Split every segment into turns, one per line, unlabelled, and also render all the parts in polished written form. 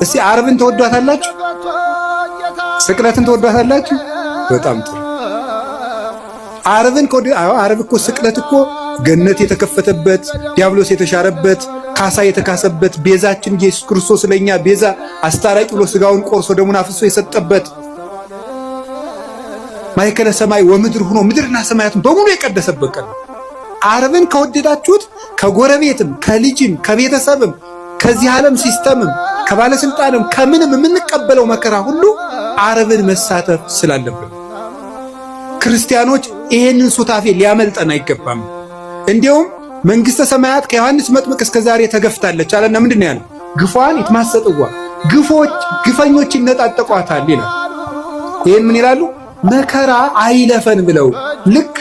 እስቲ ዓርብን ተወዷታላችሁ? ስቅለትን ተወዷታላችሁ? በጣም ጥሩ። ዓርብን ዓርብ እኮ ስቅለት እኮ ገነት የተከፈተበት ዲያብሎስ የተሻረበት ካሳ የተካሰበት ቤዛችን ኢየሱስ ክርስቶስ ለኛ ቤዛ አስታራቂ ብሎ ስጋውን ቆርሶ ደሙን አፍሶ የሰጠበት ማይከለ ሰማይ ወምድር ሆኖ ምድርና ሰማያትን በሙሉ የቀደሰበት ቀን። ዓርብን ከወደዳችሁት ከጎረቤትም ከልጅም ከቤተሰብም ከዚህ ዓለም ሲስተምም ከባለስልጣንም ከምንም የምንቀበለው መከራ ሁሉ ዓርብን መሳተፍ ስላለብን ክርስቲያኖች ይሄንን ሱታፌ ሊያመልጠን አይገባም። እንዲያውም መንግስተ ሰማያት ከዮሐንስ መጥምቅ እስከ ዛሬ ተገፍታለች አለና ምንድነው ያለው? ግፏን ይትማሰጥዋ ግፈኞች ይነጣጠቋታል ይላል። ይሄን ምን ይላሉ? መከራ አይለፈን ብለው ልክ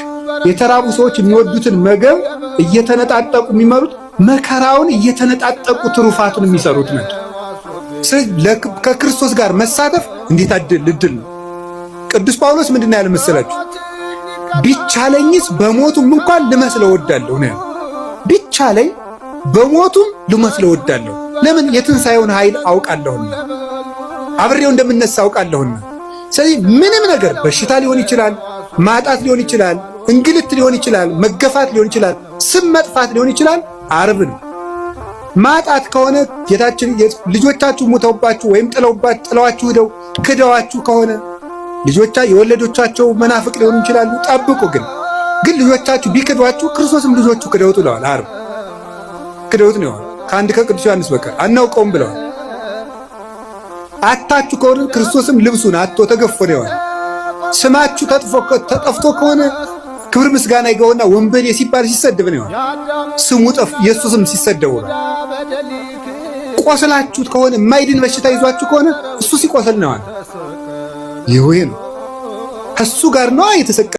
የተራቡ ሰዎች የሚወዱትን ምግብ እየተነጣጠቁ የሚመሩት መከራውን እየተነጣጠቁ ትሩፋቱን የሚሰሩት ነው። ስለዚህ ከክርስቶስ ጋር መሳተፍ እንዴት እድል ነው። ቅዱስ ጳውሎስ ምንድነው ያለ መሰላችሁ? ቢቻለኝስ በሞቱም እንኳን ልመስለው እወዳለሁ ነው። ቢቻለኝ በሞቱም ልመስለው እወዳለሁ። ለምን? የትንሣኤውን ኃይል አውቃለሁና፣ አብሬው እንደምነሳ አውቃለሁና። ስለዚህ ምንም ነገር በሽታ ሊሆን ይችላል፣ ማጣት ሊሆን ይችላል፣ እንግልት ሊሆን ይችላል፣ መገፋት ሊሆን ይችላል፣ ስም መጥፋት ሊሆን ይችላል። ዓርብ ነው። ማጣት ከሆነ ጌታችን ልጆቻችሁ ሞተውባችሁ ወይም ጥለዋችሁ ሄደው ክደዋችሁ ከሆነ የወለዶቻቸው መናፍቅ ሊሆኑ ይችላሉ። ጠብቁ። ግን ልጆቻችሁ ቢክዷችሁ ክርስቶስም ልጆቹ ክደውት ብለዋል። ዓርብ ክደውት ነው። ከአንድ ከቅዱስ ዮሐንስ በቀር አናውቀውም ብለዋል። አታችሁ ከሆነ ክርስቶስም ልብሱን አጥቶ ተገፎ ነው። ስማችሁ ተጠፍቶ ከሆነ ክብር ምስጋና ይገውና ወንበዴ ሲባል ሲሰደብ ነው። ስሙ ኢየሱስም ሲሰደቡ ነው። ቆስላችሁት ከሆነ የማይድን በሽታ ይዟችሁ ከሆነ እሱ ሲቆስል ነው። ይሄ ነው ከሱ ጋር ነው የተሰቀ